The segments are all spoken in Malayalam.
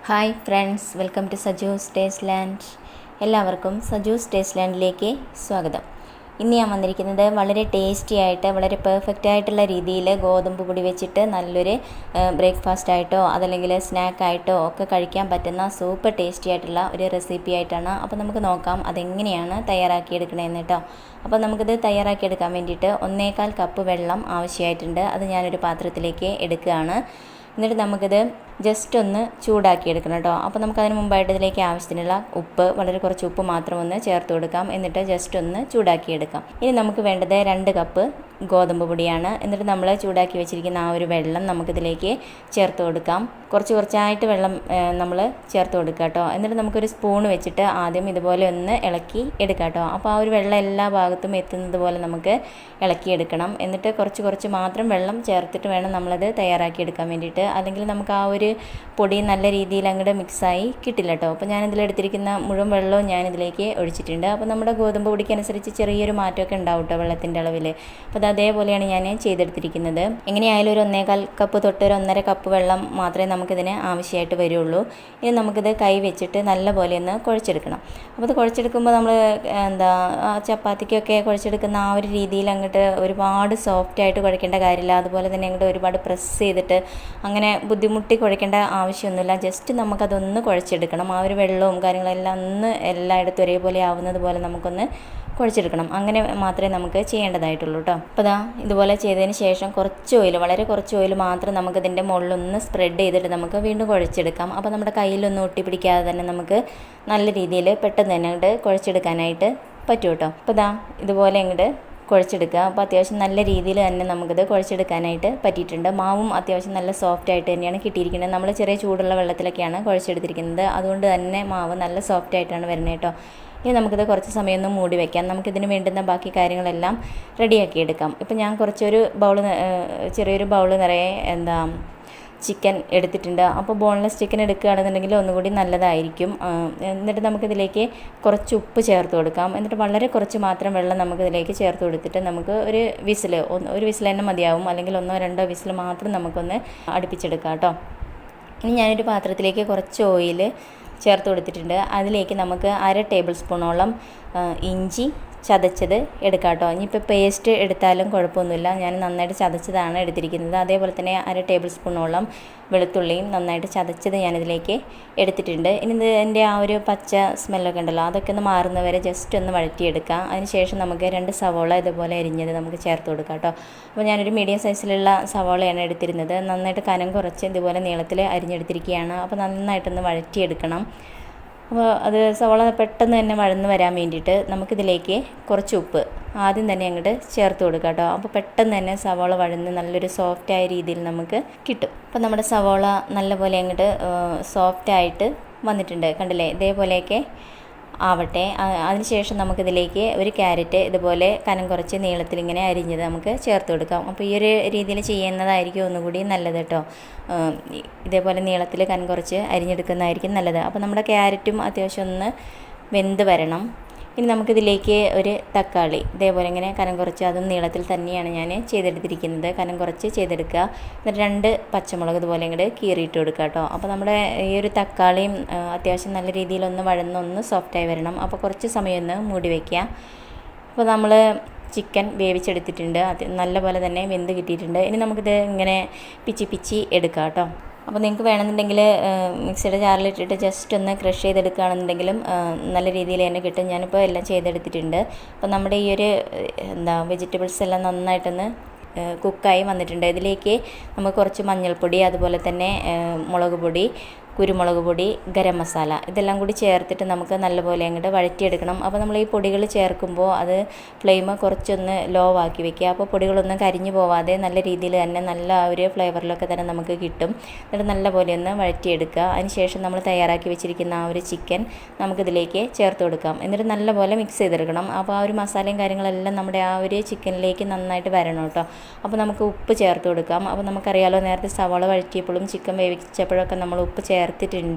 Hi friends, welcome to Saju's Tasteland. എല്ലാവർക്കും സജൂസ് ടേസ്റ്റ്ലാൻഡിലേക്ക് സ്വാഗതം. ഇന്ന് ഞാൻ വന്നിരിക്കുന്നത് വളരെ ടേസ്റ്റി ആയിട്ട് വളരെ പെർഫെക്റ്റ് ആയിട്ടുള്ള രീതിയിൽ ഗോതമ്പ് പൊടി വെച്ചിട്ട് നല്ലൊരു ബ്രേക്ക്ഫാസ്റ്റ് ആയിട്ടോ അതല്ലെങ്കിൽ സ്നാക്കായിട്ടോ ഒക്കെ കഴിക്കാൻ പറ്റുന്ന സൂപ്പർ ടേസ്റ്റി ആയിട്ടുള്ള ഒരു റെസിപ്പി ആയിട്ടാണ്. അപ്പോൾ നമുക്ക് നോക്കാം അതെങ്ങനെയാണ് തയ്യാറാക്കിയെടുക്കണമെന്ന് കേട്ടോ. അപ്പോൾ നമുക്കിത് തയ്യാറാക്കിയെടുക്കാൻ വേണ്ടിയിട്ട് 1.25 കപ്പ് വെള്ളം ആവശ്യമായിട്ടുണ്ട്. അത് ഞാനൊരു പാത്രത്തിലേക്ക് എടുക്കുകയാണ്. എന്നിട്ട് നമുക്കിത് ജസ്റ്റ് ഒന്ന് ചൂടാക്കിയെടുക്കണം കേട്ടോ. അപ്പോൾ നമുക്കതിന് മുമ്പായിട്ട് ഇതിലേക്ക് ആവശ്യത്തിനുള്ള ഉപ്പ്, വളരെ കുറച്ച് ഉപ്പ് മാത്രം ഒന്ന് ചേർത്ത് കൊടുക്കാം. എന്നിട്ട് ജസ്റ്റ് ഒന്ന് ചൂടാക്കിയെടുക്കാം. ഇനി നമുക്ക് വേണ്ടത് 2 കപ്പ് ഗോതമ്പ് പൊടിയാണ്. എന്നിട്ട് നമ്മൾ ചൂടാക്കി വെച്ചിരിക്കുന്ന ആ ഒരു വെള്ളം നമുക്കിതിലേക്ക് ചേർത്ത് കൊടുക്കാം. കുറച്ചായിട്ട് വെള്ളം നമ്മൾ ചേർത്ത് കൊടുക്കുക കേട്ടോ. എന്നിട്ട് നമുക്കൊരു സ്പൂൺ വെച്ചിട്ട് ആദ്യം ഇതുപോലെ ഒന്ന് ഇളക്കി എടുക്കാം കേട്ടോ. അപ്പോൾ ആ ഒരു വെള്ളം എല്ലാ ഭാഗത്തും എത്തുന്നത് പോലെ നമുക്ക് ഇളക്കിയെടുക്കണം. എന്നിട്ട് കുറച്ച് മാത്രം വെള്ളം ചേർത്തിട്ട് വേണം നമ്മളത് തയ്യാറാക്കിയെടുക്കാൻ വേണ്ടിയിട്ട്. അല്ലെങ്കിൽ നമുക്ക് ആ ഒരു പൊടി നല്ല രീതിയിൽ അങ്ങോട്ട് മിക്സായി കിട്ടില്ല കേട്ടോ. അപ്പോൾ ഞാനിതിലെടുത്തിരിക്കുന്ന മുഴുവൻ വെള്ളവും ഞാനിതിലേക്ക് ഒഴിച്ചിട്ടുണ്ട്. അപ്പോൾ നമ്മുടെ ഗോതമ്പ് പൊടിക്കനുസരിച്ച് ചെറിയൊരു മാറ്റമൊക്കെ ഉണ്ടാവും കേട്ടോ വെള്ളത്തിൻ്റെ അളവിൽ. അപ്പോൾ അതേപോലെയാണ് ഞാൻ ചെയ്തെടുത്തിരിക്കുന്നത്. എങ്ങനെയായാലും ഒരു 1.25 കപ്പ് തൊട്ട് ഒരു 1.5 കപ്പ് വെള്ളം മാത്രമേ നമുക്കിതിന് ആവശ്യമായിട്ട് വരുള്ളൂ. ഇനി നമുക്കിത് കൈ വെച്ചിട്ട് നല്ലപോലെ ഒന്ന് കുഴച്ചെടുക്കണം. അപ്പോൾ ഇത് കുഴച്ചെടുക്കുമ്പോൾ നമ്മൾ ചപ്പാത്തിക്കൊക്കെ കുഴച്ചെടുക്കുന്ന ആ ഒരു രീതിയിൽ അങ്ങോട്ട് ഒരുപാട് സോഫ്റ്റായിട്ട് കുഴക്കേണ്ട കാര്യമില്ല. അതുപോലെ തന്നെ അങ്ങോട്ട് ഒരുപാട് പ്രസ് ചെയ്തിട്ട് അങ്ങനെ ബുദ്ധിമുട്ടി കുഴക്കേണ്ട ആവശ്യമൊന്നുമില്ല. ജസ്റ്റ് നമുക്കതൊന്ന് കുഴച്ചെടുക്കണം. ആ ഒരു വെള്ളവും കാര്യങ്ങളെല്ലാം ഒന്ന് എല്ലായിടത്തും ഒരേപോലെ ആവുന്നത് പോലെ നമുക്കൊന്ന് കുഴച്ചെടുക്കണം. അങ്ങനെ മാത്രമേ നമുക്ക് ചെയ്യേണ്ടതായിട്ടുള്ളൂ കേട്ടോ. അപ്പോൾ ഇതുപോലെ ചെയ്തതിന് ശേഷം വളരെ കുറച്ച് ഓയിൽ മാത്രം നമുക്കിതിൻ്റെ മുകളിലൊന്ന് സ്പ്രെഡ് ചെയ്തിട്ട് നമുക്ക് വീണ്ടും കുഴച്ചെടുക്കാം. അപ്പോൾ നമ്മുടെ കയ്യിലൊന്നും ഒട്ടിപ്പിടിക്കാതെ തന്നെ നമുക്ക് നല്ല രീതിയിൽ പെട്ടെന്ന് തന്നെ അങ്ങോട്ട് കുഴച്ചെടുക്കാനായിട്ട് പറ്റും കേട്ടോ. അപ്പോൾ ഇതുപോലെ അങ്ങോട്ട് കുഴച്ചെടുക്കുക. അപ്പോൾ അത്യാവശ്യം നല്ല രീതിയിൽ തന്നെ നമുക്കിത് കുഴച്ചെടുക്കാനായിട്ട് പറ്റിയിട്ടുണ്ട്. മാവും അത്യാവശ്യം നല്ല സോഫ്റ്റ് ആയിട്ട് തന്നെയാണ് കിട്ടിയിരിക്കുന്നത്. നമ്മൾ ചെറിയ ചൂടുള്ള വെള്ളത്തിലൊക്കെയാണ് കുഴച്ചെടുത്തിരിക്കുന്നത്. അതുകൊണ്ട് തന്നെ മാവ് നല്ല സോഫ്റ്റ് ആയിട്ടാണ് വരുന്നത് കേട്ടോ. ഇനി നമുക്കിത് കുറച്ച് സമയം ഒന്ന് മൂടി വയ്ക്കാം. നമുക്കിതിന് വേണ്ടുന്ന ബാക്കി കാര്യങ്ങളെല്ലാം റെഡിയാക്കി എടുക്കാം. ഇപ്പം ഞാൻ ചെറിയൊരു ബൗൾ നിറയെ ചിക്കൻ എടുത്തിട്ടുണ്ട്. അപ്പോൾ ബോൺലെസ് ചിക്കൻ എടുക്കുകയാണെന്നുണ്ടെങ്കിൽ ഒന്നുകൂടി നല്ലതായിരിക്കും. എന്നിട്ട് നമുക്കിതിലേക്ക് കുറച്ച് ഉപ്പ് ചേർത്ത് കൊടുക്കാം. എന്നിട്ട് വളരെ കുറച്ച് മാത്രം വെള്ളം നമുക്കിതിലേക്ക് ചേർത്ത് കൊടുത്തിട്ട് നമുക്ക് ഒരു വിസിൽ തന്നെ മതിയാവും. അല്ലെങ്കിൽ 1-2 വിസിൽ മാത്രം നമുക്കൊന്ന് അടുപ്പിച്ചെടുക്കാം കേട്ടോ. ഇനി ഞാനൊരു പാത്രത്തിലേക്ക് കുറച്ച് ഓയിൽ ചേർത്ത് കൊടുത്തിട്ടുണ്ട്. അതിലേക്ക് നമുക്ക് 1/2 ടേബിൾ സ്പൂണോളം ഇഞ്ചി ചതച്ചത് എടുക്കാം കേട്ടോ. ഇനിയിപ്പോൾ പേസ്റ്റ് എടുത്താലും കുഴപ്പമൊന്നുമില്ല. ഞാൻ നന്നായിട്ട് ചതച്ചതാണ് എടുത്തിരിക്കുന്നത്. അതേപോലെ തന്നെ 1/2 ടേബിൾ സ്പൂണോളം വെളുത്തുള്ളിയും നന്നായിട്ട് ചതച്ചത് ഞാനിതിലേക്ക് എടുത്തിട്ടുണ്ട്. ഇനി ഇതിൻ്റെ ആ ഒരു പച്ച സ്മെല്ലൊക്കെ ഉണ്ടല്ലോ, അതൊക്കെ ഒന്ന് മാറുന്നവരെ ജസ്റ്റ് ഒന്ന് വഴറ്റിയെടുക്കാം. അതിനുശേഷം നമുക്ക് 2 സവോള ഇതുപോലെ അരിഞ്ഞത് നമുക്ക് ചേർത്ത് കൊടുക്കാം കേട്ടോ. അപ്പോൾ ഞാനൊരു മീഡിയം സൈസിലുള്ള സവോളയാണ് എടുത്തിരുന്നത്. നന്നായിട്ട് കനം കുറച്ച് ഇതുപോലെ നീളത്തിൽ അരിഞ്ഞെടുത്തിരിക്കുകയാണ്. അപ്പോൾ നന്നായിട്ടൊന്ന് വഴറ്റിയെടുക്കണം. അപ്പോൾ അത് സവോള പെട്ടെന്ന് തന്നെ വഴന്ന് വരാൻ വേണ്ടിയിട്ട് നമുക്കിതിലേക്ക് കുറച്ച് ഉപ്പ് ആദ്യം തന്നെ അങ്ങോട്ട് ചേർത്ത് കൊടുക്കാം കേട്ടോ. അപ്പോൾ പെട്ടെന്ന് തന്നെ സവോള വഴന്ന് നല്ലൊരു സോഫ്റ്റായ രീതിയിൽ നമുക്ക് കിട്ടും. അപ്പോൾ നമ്മുടെ സവോള നല്ലപോലെ അങ്ങോട്ട് സോഫ്റ്റായിട്ട് വന്നിട്ടുണ്ട്, കണ്ടില്ലേ? ഇതേപോലെയൊക്കെ ആവട്ടെ. അതിനുശേഷം നമുക്കിതിലേക്ക് ഒരു ക്യാരറ്റ് ഇതുപോലെ കനം കുറച്ച് നീളത്തിൽ ഇങ്ങനെ അരിഞ്ഞത് നമുക്ക് ചേർത്ത് കൊടുക്കാം. അപ്പോൾ ഈ ഒരു രീതിയിൽ ചെയ്യുന്നതായിരിക്കും ഒന്നുകൂടി നല്ലത് കേട്ടോ. ഇതേപോലെ നീളത്തിൽ കനം കുറച്ച് അരിഞ്ഞെടുക്കുന്നതായിരിക്കും നല്ലത്. അപ്പോൾ നമ്മുടെ ക്യാരറ്റും അത്യാവശ്യം ഒന്ന് വെന്ത് വരണം. ഇനി നമുക്കിതിലേക്ക് ഒരു തക്കാളി ഇതേപോലെ ഇങ്ങനെ കനം കുറച്ച്, അതും നീളത്തിൽ തന്നെയാണ് ഞാൻ ചെയ്തെടുത്തിരിക്കുന്നത്. കനം കുറച്ച് ചെയ്തെടുക്കുക. എന്നിട്ട് 2 പച്ചമുളക് ഇതുപോലെ ഇങ്ങോട്ട് കീറിയിട്ട് കൊടുക്കുക കേട്ടോ. അപ്പോൾ നമ്മുടെ ഈ ഒരു തക്കാളിയും അത്യാവശ്യം നല്ല രീതിയിലൊന്ന് വഴന്നൊന്ന് സോഫ്റ്റായി വരണം. അപ്പോൾ കുറച്ച് സമയം ഒന്ന് മൂടി വയ്ക്കുക. അപ്പോൾ നമ്മൾ ചിക്കൻ വേവിച്ചെടുത്തിട്ടുണ്ട്. അത് നല്ലപോലെ തന്നെ വെന്ത് കിട്ടിയിട്ടുണ്ട്. ഇനി നമുക്കിത് ഇങ്ങനെ പിച്ചി എടുക്കാം കേട്ടോ. അപ്പോൾ നിങ്ങൾക്ക് വേണമെന്നുണ്ടെങ്കിൽ മിക്സിയുടെ ജാറിലിട്ടിട്ട് ജസ്റ്റ് ഒന്ന് ക്രഷ് ചെയ്തെടുക്കുകയാണെന്നുണ്ടെങ്കിലും നല്ല രീതിയിൽ തന്നെ കിട്ടും. ഞാനിപ്പോൾ എല്ലാം ചെയ്തെടുത്തിട്ടുണ്ട്. അപ്പോൾ നമ്മുടെ ഈ ഒരു വെജിറ്റബിൾസ് എല്ലാം നന്നായിട്ടൊന്ന് കുക്കായി വന്നിട്ടുണ്ട്. ഇതിലേക്ക് നമുക്ക് കുറച്ച് മഞ്ഞൾപ്പൊടി, അതുപോലെ തന്നെ മുളക് പൊടി, കുരുമുളക് പൊടി, ഗരം മസാല ഇതെല്ലാം കൂടി ചേർത്തിട്ട് നമുക്ക് നല്ലപോലെ അങ്ങോട്ട് വഴറ്റിയെടുക്കണം. അപ്പോൾ നമ്മൾ ഈ പൊടികൾ ചേർക്കുമ്പോൾ അത് ഫ്ലെയിം കുറച്ചൊന്ന് ലോ ആക്കി വെക്കുക. അപ്പോൾ പൊടികളൊന്നും കരിഞ്ഞു പോവാതെ നല്ല രീതിയിൽ തന്നെ നല്ല ആ ഒരു ഫ്ലേവറിലൊക്കെ തന്നെ നമുക്ക് കിട്ടും. എന്നിട്ട് നല്ലപോലെ ഒന്ന് വഴറ്റിയെടുക്കുക. അതിനുശേഷം നമ്മൾ തയ്യാറാക്കി വെച്ചിരിക്കുന്ന ആ ഒരു ചിക്കൻ നമുക്കിതിലേക്ക് ചേർത്ത് കൊടുക്കാം. എന്നിട്ട് നല്ലപോലെ മിക്സ് ചെയ്തെടുക്കണം. അപ്പോൾ ആ ഒരു മസാലയും കാര്യങ്ങളെല്ലാം നമ്മുടെ ആ ഒരു ചിക്കനിലേക്ക് നന്നായിട്ട് വരണം കേട്ടോ. അപ്പോൾ നമുക്ക് ഉപ്പ് ചേർത്ത് കൊടുക്കാം. അപ്പോൾ നമുക്കറിയാലോ, നേരത്തെ സവാള വഴറ്റിയപ്പോഴും ചിക്കൻ വേവിച്ചപ്പോഴൊക്കെ നമ്മൾ ഉപ്പ് ചേർത്തിട്ടുണ്ട്.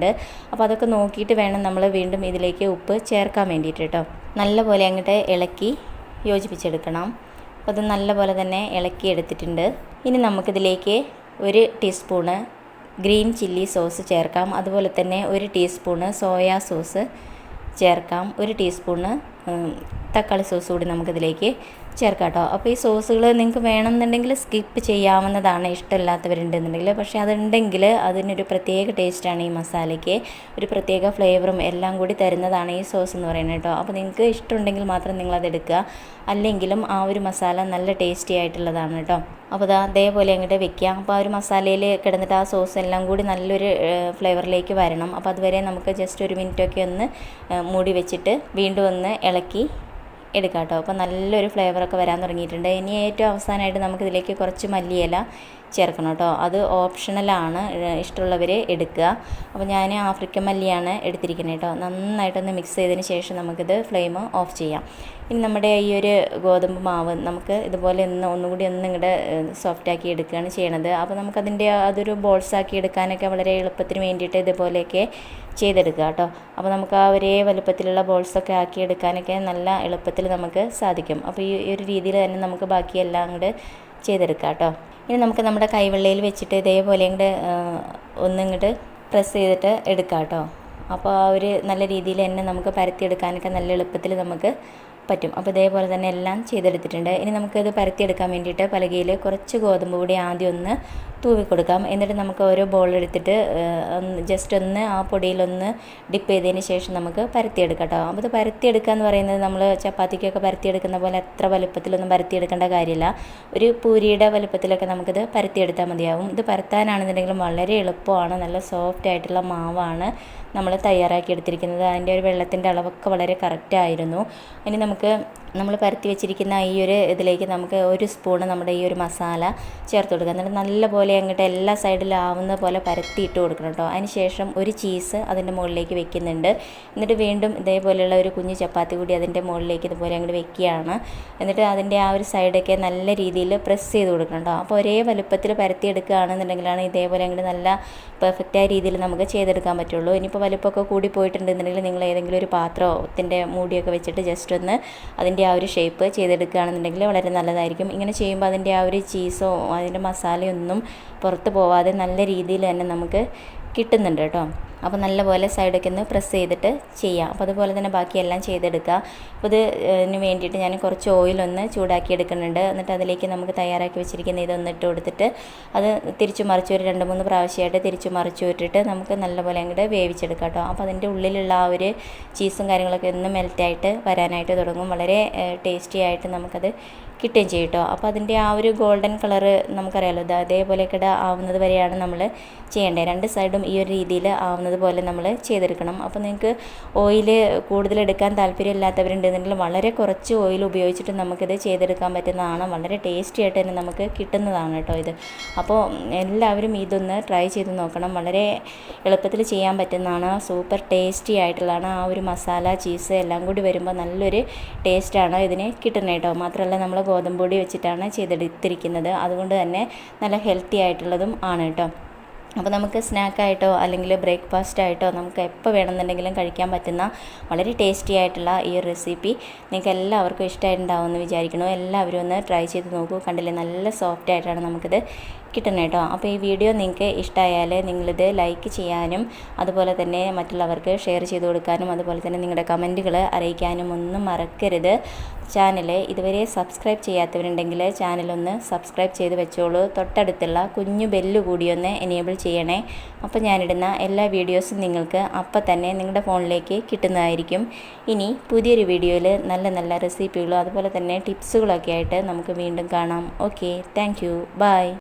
അപ്പോൾ അതൊക്കെ നോക്കിയിട്ട് വേണം നമ്മൾ വീണ്ടും ഇതിലേക്ക് ഉപ്പ് ചേർക്കാൻ വേണ്ടിയിട്ട് കേട്ടോ. നല്ലപോലെ അങ്ങോട്ട് ഇളക്കി യോജിപ്പിച്ചെടുക്കണം. അപ്പോൾ അത് നല്ലപോലെ തന്നെ ഇളക്കി എടുത്തിട്ടുണ്ട്. ഇനി നമുക്കിതിലേക്ക് 1 ടീസ്പൂണ് ഗ്രീൻ ചില്ലി സോസ് ചേർക്കാം. അതുപോലെ തന്നെ 1 ടീസ്പൂണ് സോയാ സോസ് ചേർക്കാം. 1 ടീസ്പൂണ് തക്കാളി സോസ് കൂടി നമുക്കിതിലേക്ക് ചേർക്കാം കേട്ടോ. അപ്പോൾ ഈ സോസുകൾ നിങ്ങൾക്ക് വേണമെന്നുണ്ടെങ്കിൽ സ്കിപ്പ് ചെയ്യാവുന്നതാണ്, ഇഷ്ടമില്ലാത്തവരുണ്ടെന്നുണ്ടെങ്കിൽ. പക്ഷേ അതുണ്ടെങ്കിൽ അതിനൊരു പ്രത്യേക ടേസ്റ്റാണ്, ഈ മസാലയ്ക്ക് ഒരു പ്രത്യേക ഫ്ലേവറും എല്ലാം കൂടി തരുന്നതാണ് ഈ സോസ് എന്ന് പറയുന്നത് കേട്ടോ. അപ്പോൾ നിങ്ങൾക്ക് ഇഷ്ടമുണ്ടെങ്കിൽ മാത്രം നിങ്ങളത് എടുക്കുക, അല്ലെങ്കിലും ആ ഒരു മസാല നല്ല ടേസ്റ്റി ആയിട്ടുള്ളതാണ് കേട്ടോ. അപ്പോൾ അതേപോലെ അങ്ങോട്ട് വെക്കുക. അപ്പോൾ ആ ഒരു മസാലയിൽ കിടന്നിട്ട് ആ സോസ് എല്ലാം കൂടി നല്ലൊരു ഫ്ലേവറിലേക്ക് വരണം. അപ്പോൾ അതുവരെ നമുക്ക് ജസ്റ്റ് 1 മിനിറ്റൊക്കെ ഒന്ന് മൂടി വെച്ചിട്ട് വീണ്ടും ഒന്ന് ഇളക്കി എടുക്കാം കേട്ടോ. അപ്പോൾ നല്ലൊരു ഫ്ലേവറൊക്കെ വരാൻ തുടങ്ങിയിട്ടുണ്ട്. ഇനി ഏറ്റവും അവസാനമായിട്ട് നമുക്കിതിലേക്ക് കുറച്ച് മല്ലിയില ചേർക്കണം കേട്ടോ. അത് ഓപ്ഷണലാണ്, ഇഷ്ടമുള്ളവർ എടുക്കുക. അപ്പോൾ ഞാൻ ആഫ്രിക്കൻ മല്ലിയാണ് എടുത്തിരിക്കുന്നത് കേട്ടോ. നന്നായിട്ടൊന്ന് മിക്സ് ചെയ്തതിന് ശേഷം നമുക്കിത് ഫ്ലെയിം ഓഫ് ചെയ്യാം. ഇനി നമ്മുടെ ഈ ഒരു ഗോതമ്പ് മാവ് നമുക്ക് ഇതുപോലെ ഒന്നുകൂടി ഇങ്ങോട്ട് സോഫ്റ്റാക്കി എടുക്കുകയാണ് ചെയ്യണത്. അപ്പോൾ നമുക്കതിൻ്റെ അതൊരു ബോൾസാക്കി എടുക്കാനൊക്കെ വളരെ എളുപ്പത്തിന് വേണ്ടിയിട്ട് ഇതുപോലെയൊക്കെ ചെയ്തെടുക്കുക കേട്ടോ. അപ്പോൾ നമുക്ക് ആ ഒരേ വലുപ്പത്തിലുള്ള ബോൾസൊക്കെ ആക്കി എടുക്കാനൊക്കെ നല്ല എളുപ്പത്തിൽ നമുക്ക് സാധിക്കും. അപ്പോൾ ഈ ഒരു രീതിയിൽ തന്നെ നമുക്ക് ബാക്കിയെല്ലാം അങ്ങോട്ട് ചെയ്തെടുക്കാം കേട്ടോ. ഇനി നമുക്ക് നമ്മുടെ കൈവെള്ളയിൽ വെച്ചിട്ട് ഇതേപോലെ ഒന്നിങ്ങോട്ട് പ്രസ് ചെയ്തിട്ട് എടുക്കാം കേട്ടോ. അപ്പോൾ ആ ഒരു നല്ല രീതിയിൽ തന്നെ നമുക്ക് പരത്തിയെടുക്കാനൊക്കെ നല്ല എളുപ്പത്തിൽ നമുക്ക് പറ്റും. അപ്പോൾ ഇതേപോലെ തന്നെ എല്ലാം ചെയ്തെടുത്തിട്ടുണ്ട്. ഇനി നമുക്കത് പരത്തിയെടുക്കാൻ വേണ്ടിയിട്ട് പലകയിൽ കുറച്ച് ഗോതമ്പ് പൊടി ആദ്യം ഒന്ന് തൂവി കൊടുക്കാം. എന്നിട്ട് നമുക്ക് ഓരോ ബോൾ എടുത്തിട്ട് ജസ്റ്റ് ഒന്ന് ആ പൊടിയിലൊന്ന് ഡിപ്പ് ചെയ്തതിന് ശേഷം നമുക്ക് പരത്തിയെടുക്കാം കേട്ടോ. അപ്പോൾ ഇത് പരത്തിയെടുക്കുക എന്ന് പറയുന്നത് നമ്മൾ ചപ്പാത്തിക്കൊക്കെ പരത്തിയെടുക്കുന്ന പോലെ അത്ര വലുപ്പത്തിലൊന്നും പരത്തിയെടുക്കേണ്ട കാര്യമില്ല. ഒരു പൂരിയുടെ വലുപ്പത്തിലൊക്കെ നമുക്കിത് പരത്തിയെടുത്താൽ മതിയാവും. ഇത് പരത്താനാണെന്നുണ്ടെങ്കിലും വളരെ എളുപ്പമാണ്, നല്ല സോഫ്റ്റ് ആയിട്ടുള്ള മാവാണ് നമ്മൾ തയ്യാറാക്കി എടുത്തിരിക്കുന്നത്. അതിൻ്റെ ഒരു വെള്ളത്തിൻ്റെ അളവൊക്കെ വളരെ കറക്റ്റായിരുന്നു. ഇനി നമുക്ക് നമ്മൾ പരത്തി വെച്ചിരിക്കുന്ന ഈ ഒരു ഇതിലേക്ക് നമുക്ക് 1 സ്പൂണ് നമ്മുടെ ഈ ഒരു മസാല ചേർത്ത് കൊടുക്കുക. എന്നിട്ട് നല്ലപോലെ അങ്ങോട്ട് എല്ലാ സൈഡിലും ആവുന്ന പോലെ പരത്തിയിട്ട് കൊടുക്കണം കേട്ടോ. അതിന് ശേഷം 1 ചീസ് അതിൻ്റെ മുകളിലേക്ക് വെക്കുന്നുണ്ട്. എന്നിട്ട് വീണ്ടും ഇതേപോലെയുള്ള ഒരു കുഞ്ഞു ചപ്പാത്തി കൂടി അതിൻ്റെ മുകളിലേക്ക് ഇതുപോലെ അങ്ങോട്ട് വെക്കുകയാണ്. എന്നിട്ട് അതിൻ്റെ ആ ഒരു സൈഡൊക്കെ നല്ല രീതിയിൽ പ്രസ് ചെയ്ത് കൊടുക്കണം കേട്ടോ. അപ്പോൾ ഒരേ വലുപ്പത്തിൽ പരത്തിയെടുക്കുകയാണെന്നുണ്ടെങ്കിലാണ് ഇതേപോലെ അങ്ങോട്ട് നല്ല പെർഫെക്റ്റായ രീതിയിൽ നമുക്ക് ചെയ്തെടുക്കാൻ പറ്റുള്ളൂ. ഇനിയിപ്പോൾ വലുപ്പമൊക്കെ കൂടി പോയിട്ടുണ്ടെന്നുണ്ടെങ്കിൽ നിങ്ങൾ ഏതെങ്കിലും ഒരു പാത്രത്തിൻ്റെ മൂടിയൊക്കെ വെച്ചിട്ട് ജസ്റ്റ് ഒന്ന് അതിൻ്റെ ആ ഒരു ഷേപ്പ് ചെയ്തെടുക്കുകയാണെന്നുണ്ടെങ്കിൽ വളരെ നല്ലതായിരിക്കും. ഇങ്ങനെ ചെയ്യുമ്പോൾ അതിൻ്റെ ആ ഒരു ചീസോ അതിൻ്റെ മസാലയൊന്നും പുറത്ത് പോവാതെ നല്ല രീതിയിൽ തന്നെ നമുക്ക് കിട്ടുന്നുണ്ട് കേട്ടോ. അപ്പോൾ നല്ലപോലെ സൈഡൊക്കെ ഒന്ന് പ്രസ് ചെയ്തിട്ട് ചെയ്യാം. അപ്പോൾ അതുപോലെ തന്നെ ബാക്കിയെല്ലാം ചെയ്തെടുക്കുക. അപ്പോൾ ഇതിന് വേണ്ടിയിട്ട് ഞാൻ കുറച്ച് ഓയിലൊന്ന് ചൂടാക്കി എടുക്കുന്നുണ്ട്. എന്നിട്ട് അതിലേക്ക് നമുക്ക് തയ്യാറാക്കി വെച്ചിരിക്കുന്ന ഇതൊന്ന് ഇട്ട് കൊടുത്തിട്ട് അത് തിരിച്ചു മറിച്ച് ഒരു 2-3 പ്രാവശ്യമായിട്ട് തിരിച്ചു മറിച്ചു വിട്ടിട്ട് നമുക്ക് നല്ലപോലെ അങ്ങോട്ട് വേവിച്ചെടുക്കാം കേട്ടോ. അപ്പോൾ അതിൻ്റെ ഉള്ളിലുള്ള ആ ഒരു ചീസും കാര്യങ്ങളൊക്കെ ഒന്ന് മെൽറ്റായിട്ട് വരാനായിട്ട് തുടങ്ങും. വളരെ ടേസ്റ്റി ആയിട്ട് നമുക്കത് കിട്ടുകയും ചെയ്യും കേട്ടോ. അപ്പോൾ അതിൻ്റെ ആ ഒരു ഗോൾഡൻ കളറ് നമുക്കറിയാമല്ലോ, അതേപോലെയൊക്കെ ആവുന്നത് വരെയാണ് നമ്മൾ ചെയ്യേണ്ടത്. 2 സൈഡും ഈ ഒരു രീതിയിൽ ആവുന്നത് പോലെ നമ്മൾ ചെയ്തെടുക്കണം. അപ്പോൾ നിങ്ങൾക്ക് ഓയിൽ കൂടുതലെടുക്കാൻ താല്പര്യമില്ലാത്തവരുണ്ടെന്നുണ്ടെങ്കിൽ വളരെ കുറച്ച് ഓയിൽ ഉപയോഗിച്ചിട്ട് നമുക്കിത് ചെയ്തെടുക്കാൻ പറ്റുന്നതാണ്. വളരെ ടേസ്റ്റി ആയിട്ട് തന്നെ നമുക്ക് കിട്ടുന്നതാണ് കേട്ടോ ഇത്. അപ്പോൾ എല്ലാവരും ഇതൊന്ന് ട്രൈ ചെയ്ത് നോക്കണം. വളരെ എളുപ്പത്തിൽ ചെയ്യാൻ പറ്റുന്നതാണ്, സൂപ്പർ ടേസ്റ്റി ആയിട്ടുള്ളതാണ്. ആ ഒരു മസാല ചീസ് എല്ലാം കൂടി വരുമ്പോൾ നല്ലൊരു ടേസ്റ്റാണ് ഇതിന് കിട്ടുന്നത് കേട്ടോ. മാത്രമല്ല നമ്മൾ ഗോതമ്പ് പൊടി വെച്ചിട്ടാണ് ചെയ്തെടുത്തിരിക്കുന്നത്, അതുകൊണ്ട് തന്നെ നല്ല ഹെൽത്തി ആയിട്ടുള്ളതും ആണ് കേട്ടോ. അപ്പോൾ നമുക്ക് സ്നാക്കായിട്ടോ അല്ലെങ്കിൽ ബ്രേക്ക്ഫാസ്റ്റായിട്ടോ നമുക്ക് എപ്പോൾ വേണമെന്നുണ്ടെങ്കിലും കഴിക്കാൻ പറ്റുന്ന വളരെ ടേസ്റ്റി ആയിട്ടുള്ള ഈ ഒരു റെസിപ്പി നിങ്ങൾക്ക് എല്ലാവർക്കും ഇഷ്ടമായിട്ടുണ്ടാവുമെന്ന് വിചാരിക്കുന്നു. എല്ലാവരും ഒന്ന് ട്രൈ ചെയ്ത് നോക്കൂ. കണ്ടില്ലേ, നല്ല സോഫ്റ്റ് ആയിട്ടാണ് നമുക്കിത് കിട്ടുന്നത് കേട്ടോ. അപ്പോൾ ഈ വീഡിയോ നിങ്ങൾക്ക് ഇഷ്ടമായാൽ നിങ്ങളിത് ലൈക്ക് ചെയ്യാനും അതുപോലെ തന്നെ മറ്റുള്ളവർക്ക് ഷെയർ ചെയ്ത് കൊടുക്കാനും അതുപോലെ തന്നെ നിങ്ങളുടെ കമൻറ്റുകൾ അറിയിക്കാനും ഒന്നും മറക്കരുത്. ചാനൽ ഇതുവരെ സബ്സ്ക്രൈബ് ചെയ്യാത്തവരുണ്ടെങ്കിൽ ചാനലൊന്ന് സബ്സ്ക്രൈബ് ചെയ്ത് വെച്ചോളൂ. തൊട്ടടുത്തുള്ള കുഞ്ഞു ബെല്ല് കൂടി ഒന്ന് എനേബിൾ ചെയ്യണേ. അപ്പോൾ ഞാനിടുന്ന എല്ലാ വീഡിയോസും നിങ്ങൾക്ക് അപ്പം തന്നെ നിങ്ങളുടെ ഫോണിലേക്ക് കിട്ടുന്നതായിരിക്കും. ഇനി പുതിയൊരു വീഡിയോയിൽ നല്ല നല്ല റെസിപ്പികളും അതുപോലെ തന്നെ ടിപ്സുകളൊക്കെ ആയിട്ട് നമുക്ക് വീണ്ടും കാണാം. Okay, thank you, by.